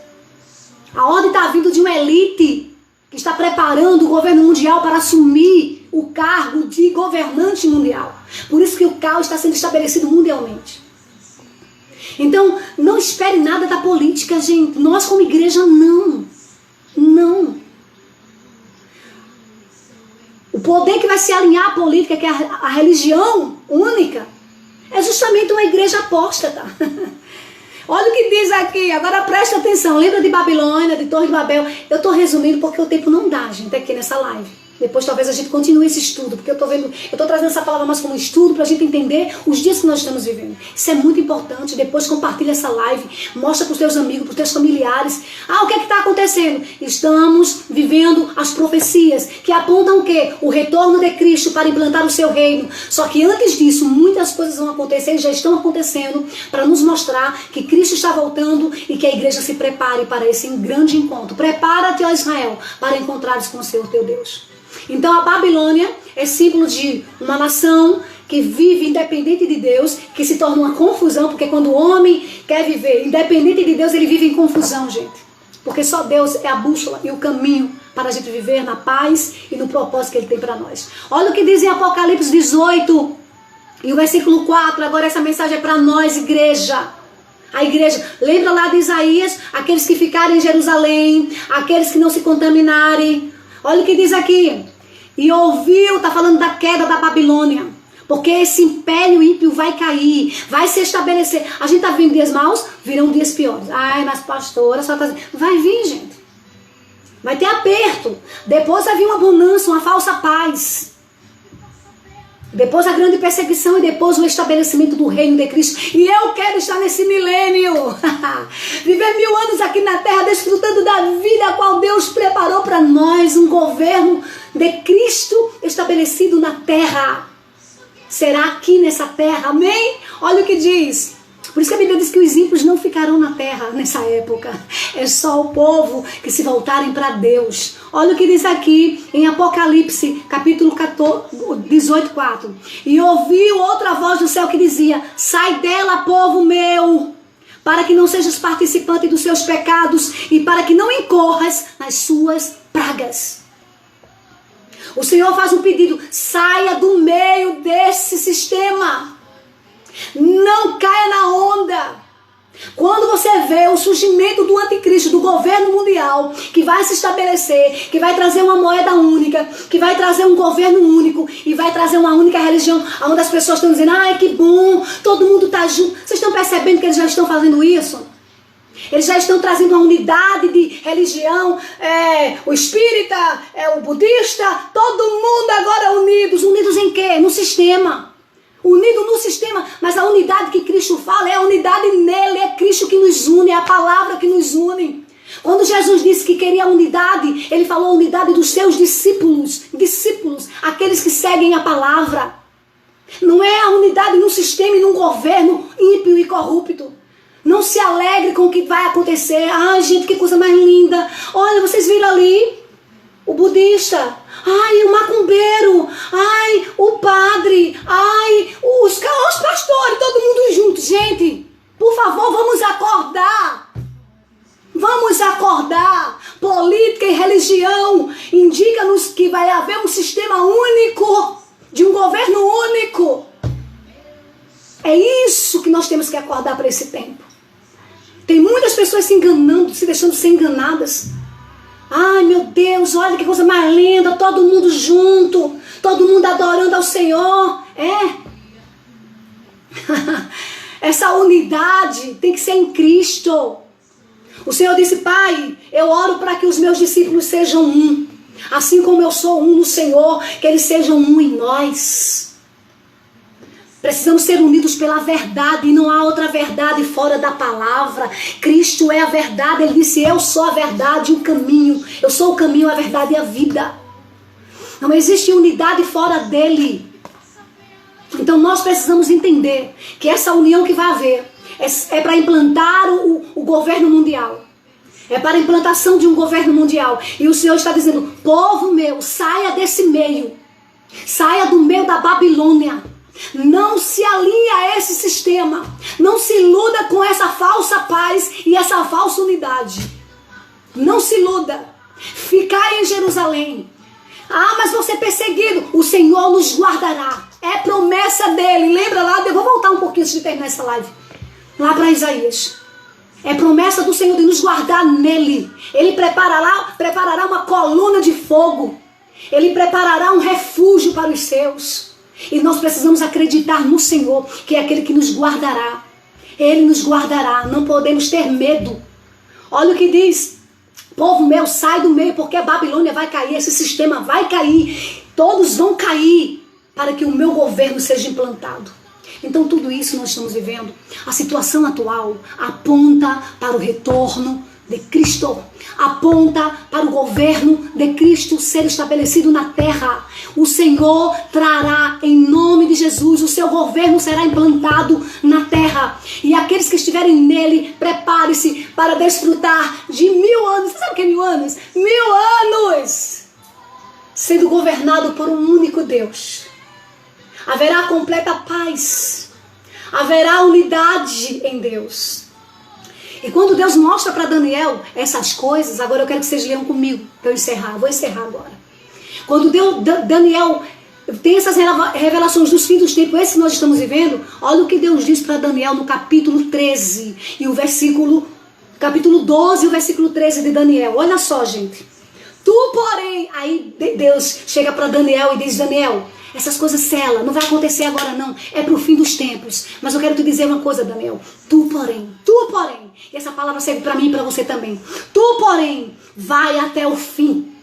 A ordem está vindo de uma elite que está preparando o governo mundial para assumir o cargo de governante mundial. Por isso que o caos está sendo estabelecido mundialmente. Então, não espere nada da política, gente. Nós como igreja, não. Não. O poder que vai se alinhar à política, que é a religião única, é justamente uma igreja apóstata. Olha o que diz aqui, agora presta atenção. Lembra de Babilônia, de Torre de Babel? Eu estou resumindo porque o tempo não dá, gente, aqui nessa live. Depois talvez a gente continue esse estudo, porque eu estou trazendo essa palavra mais como um estudo para a gente entender os dias que nós estamos vivendo. Isso é muito importante. Depois compartilha essa live, mostra para os teus amigos, para os teus familiares. O que está acontecendo? Estamos vivendo as profecias que apontam o quê? O retorno de Cristo para implantar o seu reino. Só que antes disso, muitas coisas vão acontecer e já estão acontecendo para nos mostrar que Cristo está voltando e que a igreja se prepare para esse grande encontro. Prepara-te, ó Israel, para encontrares com o Senhor teu Deus. Então a Babilônia é símbolo de uma nação que vive independente de Deus, que se torna uma confusão, porque quando o homem quer viver independente de Deus, ele vive em confusão, gente. Porque só Deus é a bússola e o caminho para a gente viver na paz e no propósito que Ele tem para nós. Olha o que diz em Apocalipse 18 e o versículo 4, agora essa mensagem é para nós, igreja. A igreja, lembra lá de Isaías, aqueles que ficarem em Jerusalém, aqueles que não se contaminarem. Olha o que diz aqui. E ouviu, está falando da queda da Babilônia. Porque esse império ímpio vai cair, vai se estabelecer. A gente está vendo dias maus, virão dias piores. Mas pastora, só tá dizendo. Vai vir, gente. Vai ter aperto. Depois vai vir uma bonança, uma falsa paz. Depois a grande perseguição e depois o estabelecimento do reino de Cristo. E eu quero estar nesse milênio. Viver 1000 anos aqui na terra, desfrutando da vida a qual Deus preparou para nós. Um governo de Cristo estabelecido na terra. Será aqui nessa terra, amém? Olha o que diz. Por isso que a Bíblia diz que os ímpios não ficarão na terra nessa época. É só o povo que se voltarem para Deus. Olha o que diz aqui em Apocalipse, capítulo 18, 4. E ouviu outra voz do céu que dizia: sai dela, povo meu, para que não sejas participante dos seus pecados e para que não incorras nas suas pragas. O Senhor faz um pedido: saia do meio desse sistema. Não caia na onda. Quando você você vê o surgimento do anticristo, do governo mundial, que vai se estabelecer, que vai trazer uma moeda única, que vai trazer um governo único e vai trazer uma única religião, onde as pessoas estão dizendo, ai que bom, todo mundo está junto. Vocês estão percebendo que eles já estão fazendo isso? Eles já estão trazendo uma unidade de religião, o espírita, o budista, todo mundo agora unidos. Unidos em quê? No sistema. Unido no sistema, mas a unidade que Cristo fala é a unidade nele, é Cristo que nos une, é a palavra que nos une. Quando Jesus disse que queria unidade, ele falou a unidade dos seus discípulos, aqueles que seguem a palavra. Não é a unidade num sistema e num governo ímpio e corrupto. Não se alegre com o que vai acontecer. Ai, gente, que coisa mais linda. Olha, vocês viram ali o budista. Ai, o macumbeiro. Ai, o padre. Ai, os pastores, todo mundo junto. Gente, por favor, vamos acordar. Vamos acordar. Política e religião indica-nos que vai haver um sistema único, de um governo único. É isso que nós temos que acordar para esse tempo. Tem muitas pessoas se enganando, se deixando ser enganadas. Ai, meu Deus, olha que coisa mais linda, todo mundo junto, todo mundo adorando ao Senhor. Essa unidade tem que ser em Cristo. O Senhor disse, Pai, eu oro para que os meus discípulos sejam um. Assim como eu sou um no Senhor, que eles sejam um em nós. Precisamos ser unidos pela verdade e não há outra verdade fora da palavra. Cristo é a verdade. Ele disse, eu sou a verdade e o caminho. Eu sou o caminho, a verdade e a vida. Não existe unidade fora dele. Então nós precisamos entender que essa união que vai haver é para implantar o governo mundial. É para a implantação de um governo mundial. E o Senhor está dizendo, povo meu, saia desse meio. Saia do meio da Babilônia. Não se alinhe a esse sistema. Não se iluda com essa falsa paz e essa falsa unidade. Não se iluda. Ficai em Jerusalém. Ah, mas vou ser perseguido. O Senhor nos guardará. É promessa dele. Lembra lá? Eu vou voltar um pouquinho antes de terminar essa live. Lá para Isaías. É promessa do Senhor de nos guardar nele. Ele preparará uma coluna de fogo. Ele preparará um refúgio para os seus. E nós precisamos acreditar no Senhor, que é aquele que nos guardará. Ele nos guardará, não podemos ter medo. Olha o que diz, povo meu, sai do meio, porque a Babilônia vai cair, esse sistema vai cair. Todos vão cair para que o meu governo seja implantado. Então tudo isso nós estamos vivendo. A situação atual aponta para o retorno de Cristo. Aponta para o governo de Cristo ser estabelecido na terra. O Senhor trará em nome de Jesus, o seu governo será implantado na terra. E aqueles que estiverem nele, prepare-se para desfrutar de 1000 anos. Você sabe o que é 1000 anos? 1000 anos! Sendo governado por um único Deus. Haverá completa paz. Haverá unidade em Deus. E quando Deus mostra para Daniel essas coisas, agora eu quero que vocês leiam comigo, para eu encerrar. Vou encerrar agora. Quando Daniel tem essas revelações dos fins dos tempos, esse que nós estamos vivendo, olha o que Deus diz para Daniel no capítulo 13, e o capítulo 12 e o versículo 13 de Daniel. Olha só, gente. Tu, porém, aí Deus chega para Daniel e diz, Daniel, essas coisas sela, não vai acontecer agora não, é para o fim dos tempos. Mas eu quero te dizer uma coisa, Daniel. Tu, porém, e essa palavra serve para mim e para você também. Tu, porém, vai até o fim.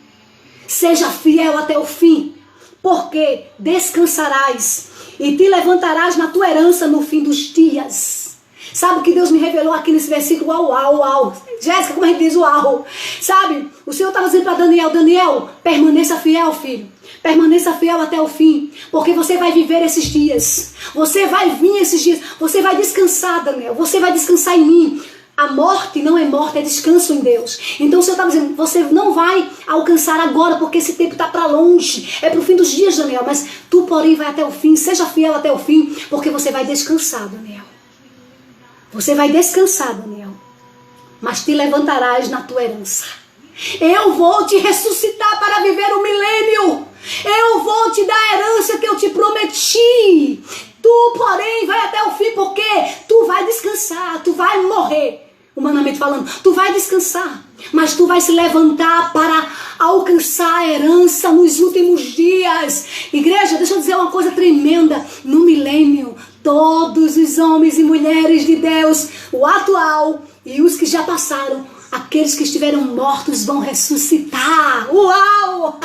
Seja fiel até o fim, porque descansarás e te levantarás na tua herança no fim dos dias. Sabe o que Deus me revelou aqui nesse versículo? Uau. Jéssica, como a gente diz uau? Sabe, o Senhor estava dizendo para Daniel, Daniel, permaneça fiel, filho. Permaneça fiel até o fim, porque você vai viver esses dias. Você vai vir esses dias. Você vai descansar, Daniel. Você vai descansar em mim. A morte não é morte, é descanso em Deus. Então o Senhor está dizendo, você não vai alcançar agora, porque esse tempo está para longe. É para o fim dos dias, Daniel. Mas tu, porém, vai até o fim. Seja fiel até o fim, porque você vai descansar, Daniel. Você vai descansar, Daniel. Mas te levantarás na tua herança. Eu vou te ressuscitar para viver o milênio. Eu vou te dar a herança que eu te prometi. Tu, porém, vai até o fim, porque tu vai descansar, tu vai morrer. O falando, tu vai descansar, mas tu vai se levantar para alcançar a herança nos últimos dias. Igreja, deixa eu dizer uma coisa tremenda. No milênio, todos os homens e mulheres de Deus, o atual e os que já passaram, aqueles que estiveram mortos vão ressuscitar. Uau!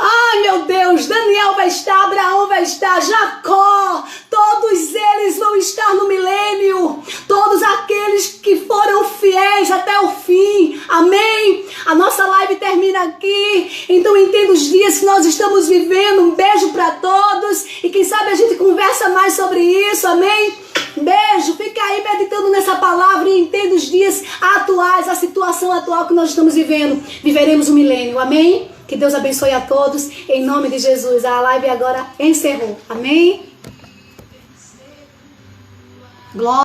Ai, meu Deus, Daniel vai estar, Abraão vai estar, Jacó, todos eles vão estar no milênio. Todos aqueles que foram fiéis até o fim. Amém? A nossa live termina aqui. Então entenda os dias que nós estamos vivendo. Um beijo para todos. E quem sabe a gente conversa mais sobre isso. Amém? Beijo, fica aí meditando nessa palavra e entenda os dias atuais, a situação atual que nós estamos vivendo. Viveremos o milênio, amém? Que Deus abençoe a todos, em nome de Jesus. A live agora encerrou, amém? Glória.